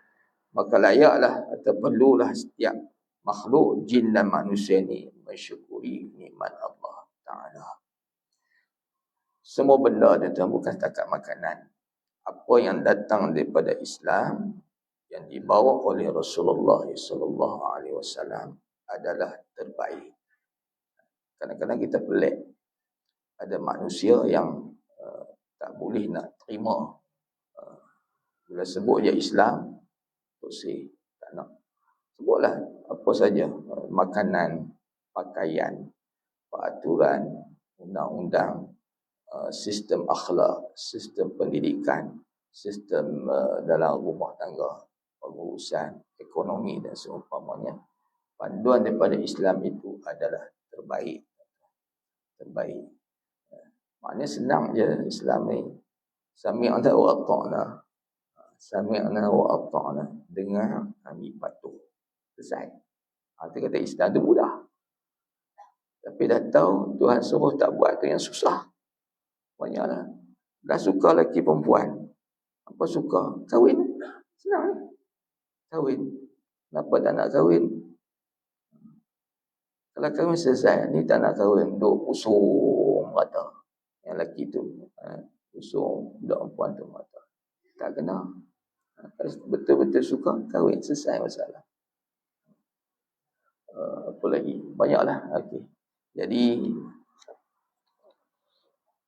Maka layaklah atau perlulah setiap makhluk jin dan manusia ini mensyukuri nikmat Allah Ta'ala. Semua benda itu bukan setakat makanan. Apa yang datang daripada Islam yang dibawa oleh Rasulullah SAW adalah terbaik. Kadang-kadang kita pelik, ada manusia yang tak boleh nak terima bila sebut je Islam, si tak nak. Sebutlah apa saja, makanan, pakaian, peraturan, undang-undang, sistem akhlak, sistem pendidikan, sistem dalam rumah tangga, pengurusan ekonomi dan seumpamanya. Panduan daripada Islam itu adalah terbaik. Terbaik. Maknanya senang je Islam ni. Sami'na wa ata'na. Sami'na wa ata'na. Dengar, kami patuh. Selesai. Itu kata Islam tu mudah. Tapi dah tahu Tuhan suruh tak buat tu yang susah. Banyaklah. Dah suka lelaki perempuan. Apa suka? Kahwin. Senang. Kahwin. Kenapa tak nak kahwin? Kalau kahwin selesai, ni tak nak kahwin, duk usung mata. Yang lelaki tu, usung budak perempuan tu mata. Tak kena. Betul-betul suka, kahwin, selesai masalah. Apa lagi? Banyaklah. Okey. Jadi,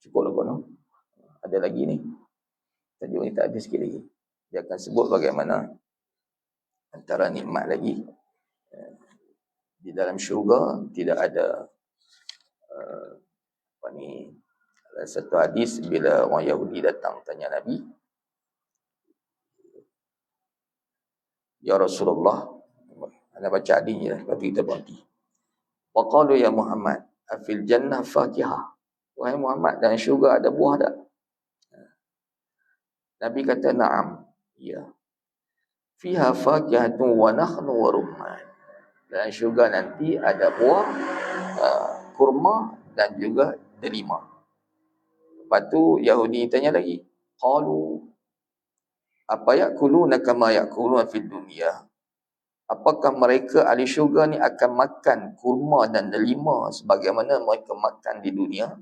cukuplah kono. Ada lagi ni. Tajuk ni tak habis sikit lagi. Dia akan sebut bagaimana antara nikmat lagi. Di dalam syurga tidak ada satu hadis bila orang Yahudi datang tanya Nabi, ya Rasulullah, anda baca hadisnya lepas tu kita berhenti. Wa qalu ya Muhammad, afil jannah fakihah. Wahai Muhammad, dalam syurga ada buah tak? Nabi kata na'am, ya. Fiha fakihatun wa nakhlu wa rumman. Dalam syurga nanti ada buah, kurma dan juga delima. Lepas tu Yahudi tanya lagi, qalu apa yakuluna kama yakuluna fid dunya? Apakah mereka ahli syurga ni akan makan kurma dan delima sebagaimana mereka makan di dunia?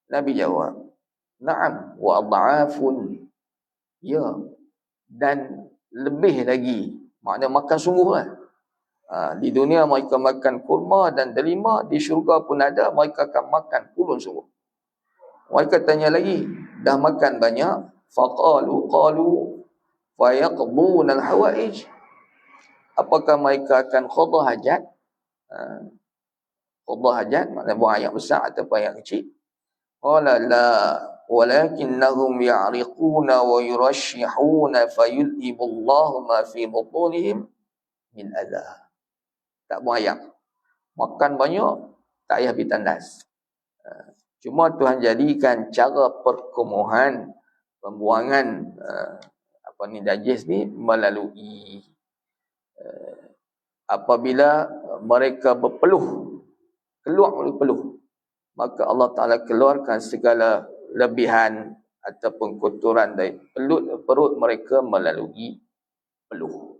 Nabi jawab, na'am wa adha'afun. Ya, dan lebih lagi. Maknanya makan sungguh lah. Di dunia mereka makan kurma dan delima, di syurga pun ada, mereka akan makan pulun sungguh. Mereka tanya lagi, dah makan banyak? Qalu fayaqduna al-hawaij. Apakah mereka akan qada hajat? Qada hajat maknanya buang air besar ataupun air kecil. Qala la walakinnahum ya'riquna wa yurashihuna fayulhibullahu ma fi butunihim min adha. Tak buang air. Makan banyak, tak payah pergi tandas. Cuma Tuhan jadikan cara perkumuhan, pembuangan najis ni melalui apabila mereka berpeluh, keluar melalui peluh, maka Allah Ta'ala keluarkan segala lebihan ataupun kotoran dari perut mereka melalui peluh.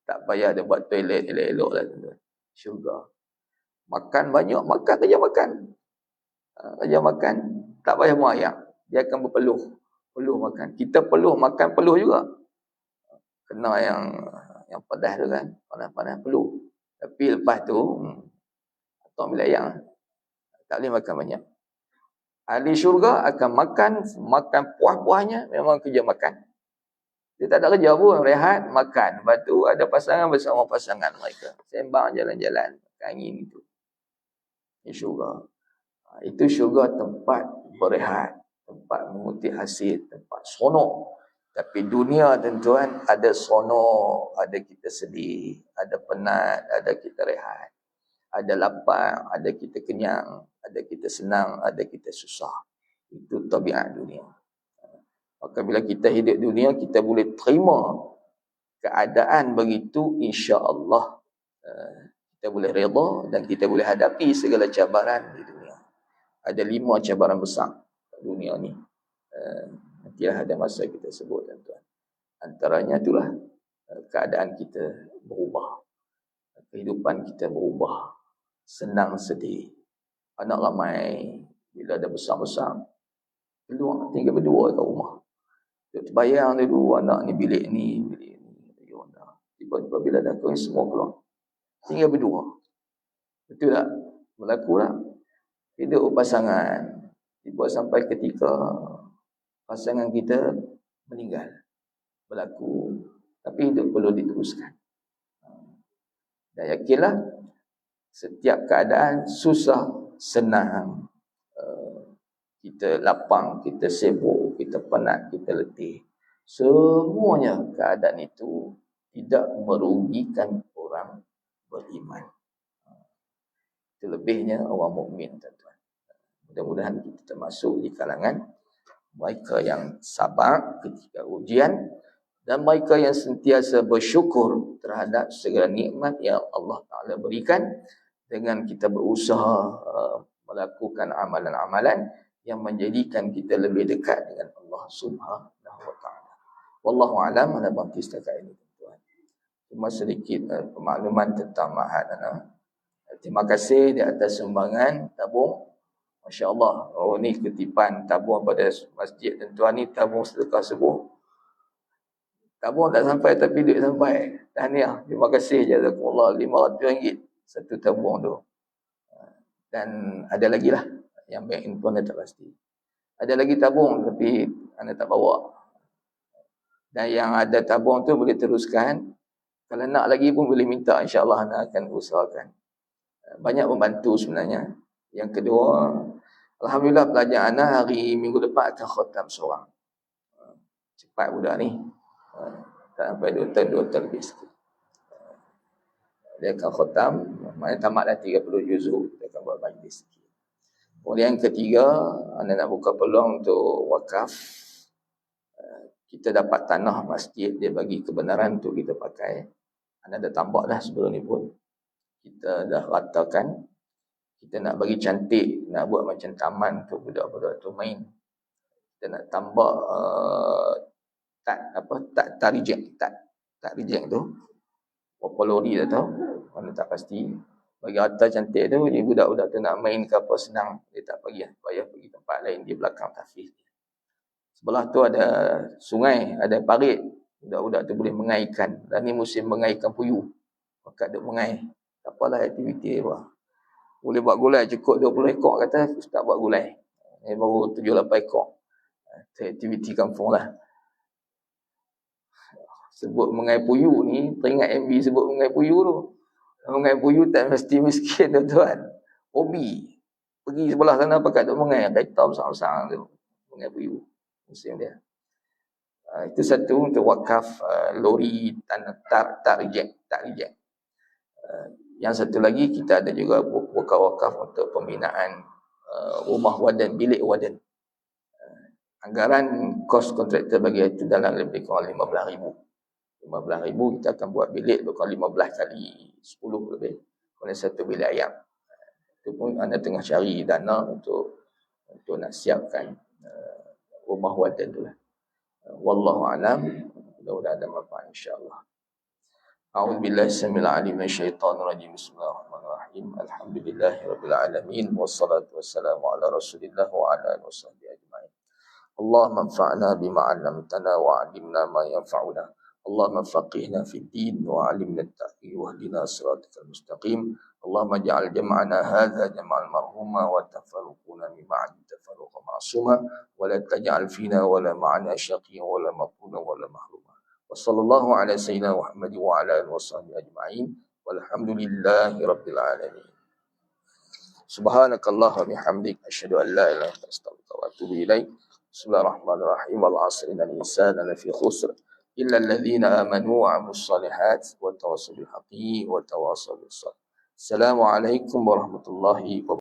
Tak payah dia buat toilet elok-elok lah. Syurga. Makan banyak, makan kerja makan. Kerja makan, tak payah buang air. Dia akan berpeluh. Peluh makan. Kita peluh makan, peluh juga. Kena yang pedas tu kan. Panas-panas peluh. Tapi lepas tu, atau bila yang tak boleh makan banyak. Ahli syurga akan makan puas-puasnya, memang kerja makan. Dia tak ada kerja pun, rehat, makan. Lepas tu ada pasangan bersama pasangan mereka. Sembang jalan-jalan, angin itu. Ini syurga. Itu syurga tempat berehat, tempat mengutip hasil, tempat sonok. Tapi dunia tuan-tuan, ada sonok, ada kita sedih, ada penat, ada kita rehat. Ada lapar, ada kita kenyang, ada kita senang, ada kita susah. Itu tabiat dunia. Maka bila kita hidup dunia, kita boleh terima keadaan begitu, insya-Allah kita boleh redha dan kita boleh hadapi segala cabaran di dunia. Ada 5 cabaran besar dunia ni. Nantilah ada masa kita sebut tuan-tuan. Antaranya itulah keadaan kita berubah. Kehidupan kita berubah. Senang sedih. Anak ramai bila ada besar-besar keluar tinggal berdua kat rumah. Dia terbayang dulu anak ni bilik ni. Tiba-tiba bila dah kahwin semua keluar. Tinggal berdua. Betul tak? Berlaku tak? Hidup pasangan. Tiba sampai ketika pasangan kita meninggal. Berlaku. Tapi hidup perlu diteruskan. Dan yakinlah setiap keadaan susah, senang. Kita lapang, kita sibuk, kita penat, kita letih. Semuanya keadaan itu tidak merugikan orang beriman. Itu lebihnya orang mukmin, tuan-tuan. Mudah-mudahan kita termasuk di kalangan mereka yang sabar ketika ujian dan mereka yang sentiasa bersyukur terhadap segala nikmat yang Allah Ta'ala berikan dengan kita berusaha melakukan amalan-amalan yang menjadikan kita lebih dekat dengan Allah Subhanahu wa Ta'ala. Wallahu a'lam. Ada bangkit setakat ini, tuan-tuan. Cuma sedikit makluman tentang Ma'had Ana. Terima kasih di atas sumbangan tabung. Masya Allah. Oh, ni kutipan tabung pada masjid tuan-tuan ni, tabung sedekah subuh. Tabung tak sampai tapi duit sampai. Tahniah. Terima kasih jazakumullah. RM500 satu tabung tu. Dan ada lagi lah. Yang bank info anda tak pasti. Ada lagi tabung tapi anda tak bawa. Dan yang ada tabung tu boleh teruskan. Kalau nak lagi pun boleh minta, insya-Allah anda akan usahakan. Banyak membantu sebenarnya. Yang kedua, alhamdulillah pelajar anda hari minggu depan akan khatam seorang. Cepat budak ni. Tak sampai 2 tahun lebih sikit. Dia akan khatam, maknanya tamat dah 30 juzuk. Dia akan buat majlis sikit. Kemudian yang ketiga, anda nak buka peluang untuk wakaf. Kita dapat tanah masjid, dia bagi kebenaran untuk kita pakai. Anda dah tambah dah sebelum ni pun. Kita dah ratakan. Kita nak bagi cantik, nak buat macam taman untuk budak-budak tu main. Kita nak tambah tak reject tu. Berapa lori dah tahu. Mana tak pasti. Bagi harta cantik tu, ni budak-budak tu nak main ke apa senang. Dia tak payah pergi tempat lain di belakang tahfiz. Sebelah tu ada sungai, ada parit. Budak-budak tu boleh mengai ikan. Dan ni musim mengai ikan puyuh. Maka duk mengai. Tak apalah aktiviti dia. Boleh buat gulai cukup 20 ekor kata, ustaz buat gulai. Ni baru 7-8 ekor. Aktiviti kampung lah. Sebut mengai puyuh ni, teringat MB sebut mengai puyuh tu. Mengai puyuh tak mesti miskin, tuan-tuan. Hobi. Pergi sebelah sana pakai duk mengai. Kereta besar-besar tu. Mengai puyuh. Musim dia. Itu satu untuk wakaf lori tanah tak reject. Yang satu lagi kita ada juga wakaf untuk pembinaan rumah wadan, bilik wadan. Anggaran kos kontraktor bagi itu dalam lebih kurang 15,000. 15,000 kita akan buat bilik lebih kurang 15 kali 10 lebih. Oleh satu bilik ayam. Itu pun anda tengah cari dana untuk nak siapkan rumah wadah tu lah. Wallahu alam. Mudah-mudahan ada manfaat insya-Allah. أعوذ بالله السميع العليم من الشيطان الرجيم بسم الله الرحمن الرحيم الحمد لله رب العالمين والصلاة والسلام على رسول الله وعلى آله وصحبه أجمعين اللهم انفعنا بما علمتنا وعلمنا ما ينفعنا اللهم فقهنا في الدين وعلمنا التأويل واهدنا صراطك المستقيم اللهم اجعل جمعنا هذا جمعا مرحوما وتفرقنا من بعد تفرقا معصوما ولا تجعل فينا ولا معنا شقيا ولا مطرودا ولا محروما وصلى الله على سيدنا محمد وعلى آله وصحبه أجمعين والحمد لله رب العالمين سبحانك اللهم وبحمدك أشهد أن لا إله إلا أنت أستغفرك وأتوب إليك بسم الله الرحمن الرحيم والعصر إن الإنسان لفي خسر إلا الذين آمنوا وعملوا الصالحات وتواصوا بالحق وتواصوا بالصبر السلام عليكم ورحمة الله وبركاته